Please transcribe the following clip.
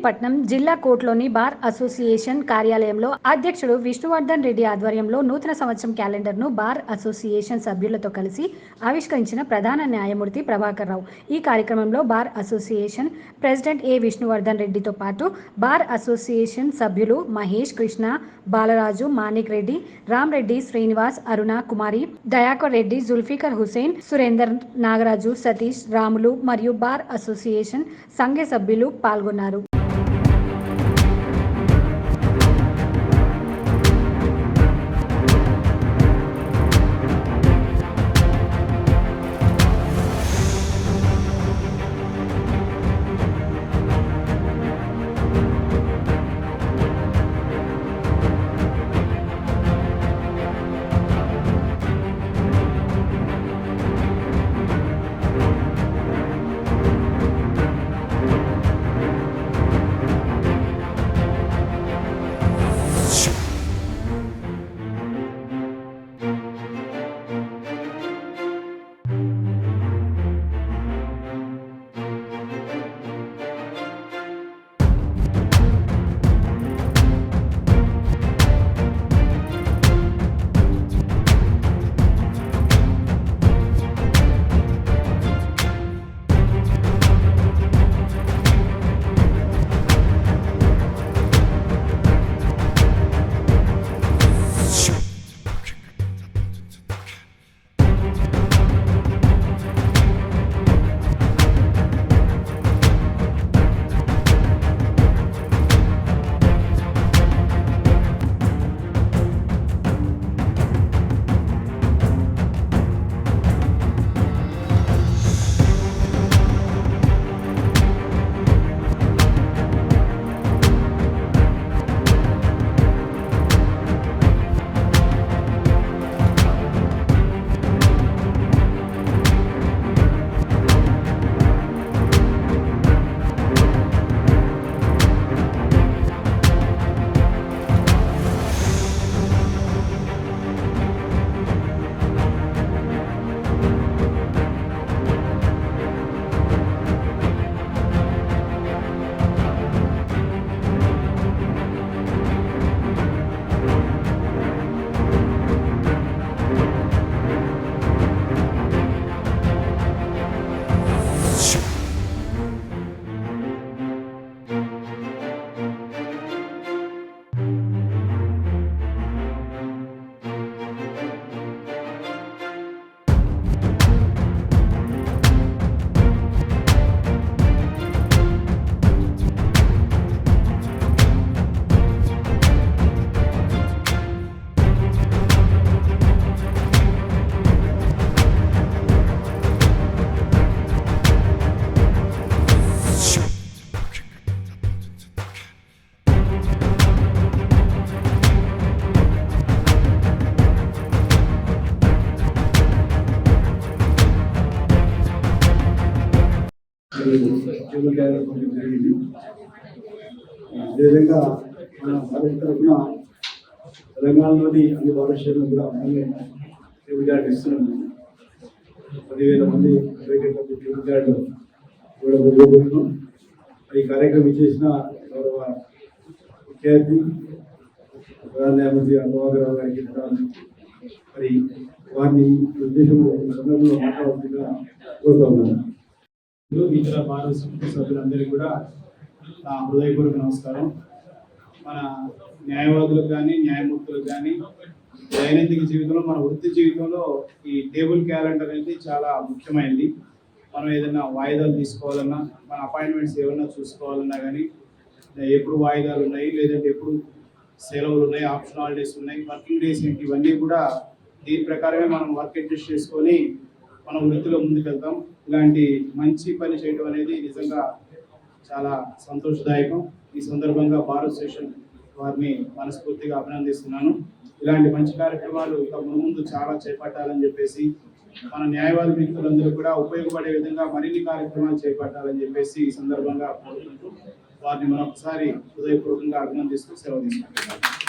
మెహిదీపట్నం జిల్లా కోర్టులోని bar association కార్యాలయంలో అధ్యక్షుడు విష్ణువర్ధన్ రెడ్డి ఆధ్వర్యంలో నూతన సంవత్సరం క్యాలెండర్ను బార్ అసోసియేషన్ సభ్యులతో కలిసి ఆవిష్కరించిన ప్రధాన న్యాయమూర్తి ప్రభాకర్ రావు. ఈ కార్యక్రమంలో బార్ అసోసియేషన్ ప్రెసిడెంట్ ఏ విష్ణువర్ధన్ రెడ్డితో పాటు బార్ అసోసియేషన్ సభ్యులు మహేష్, కృష్ణ, బాలరాజు, మాణిక్ రెడ్డి, రామ్ రెడ్డి, శ్రీనివాస్, అరుణ కుమారి, దయాకర్ రెడ్డి, జుల్ఫికర్ హుసేన్, సురేందర్, నాగరాజు, సతీష్, రాములు మరియు బార్ అసోసియేషన్ సంఘ సభ్యులు పాల్గొన్నారు. అదేవిధంగా మన భారత తరఫున తెలంగాణలోని అన్ని భారతదేశాలను కూడా టేబుల్ కార్డు ఇస్తున్నాము. 10,000 మంది టేబుల్ కార్డు కూడా పొందబోతున్నాం. ఈ కార్యక్రమం ఇచ్చేసిన గౌరవ ముఖ్య అతిథి ప్రధాన న్యాయమూర్తి ప్రభాకర్ రావు గారికి మరి వారిని ఉద్దేశంలో సందర్భంలో మాట్లాడాల్సిందిగా కోరుతా ఉన్నాను. ఇతర బార్ సభ్యులందరికీ కూడా నా హృదయపూర్వక నమస్కారం. మన న్యాయవాదులకు కానీ న్యాయమూర్తులకు కానీ దైనందిక జీవితంలో మన వృత్తి జీవితంలో ఈ టేబుల్ క్యాలెండర్ అనేది చాలా ముఖ్యమైనది. మనం ఏదైనా వాయిదాలు తీసుకోవాలన్నా, మన అపాయింట్మెంట్స్ ఏమన్నా చూసుకోవాలన్నా కానీ ఎప్పుడు వాయిదాలు ఉన్నాయి, లేదంటే ఎప్పుడు సెలవులు ఉన్నాయి, ఆప్షన్ హాలిడేస్ ఉన్నాయి, వర్కింగ్ డేస్ ఏంటి, ఇవన్నీ కూడా దీని ప్రకారమే మనం వర్క్ అడ్జస్ట్ చేసుకొని మన వృత్తిలో ముందుకెళ్తాం. ఇలాంటి మంచి పని చేయడం అనేది నిజంగా చాలా సంతోషదాయకం. ఈ సందర్భంగా బార్ అసోసియేషన్ వారిని మనస్ఫూర్తిగా అభినందిస్తున్నాను. ఇలాంటి మంచి కార్యక్రమాలు ఇక ముందు చాలా చేపట్టాలని చెప్పేసి, మన న్యాయవాది మిత్రులందరూ కూడా ఉపయోగపడే విధంగా మరిన్ని కార్యక్రమాలు చేపట్టాలని చెప్పేసి ఈ సందర్భంగా కోరుకుంటూ వారిని మరొకసారి హృదయపూర్వకంగా అభినందిస్తూ సెలవు తీసుకుంటున్నాను.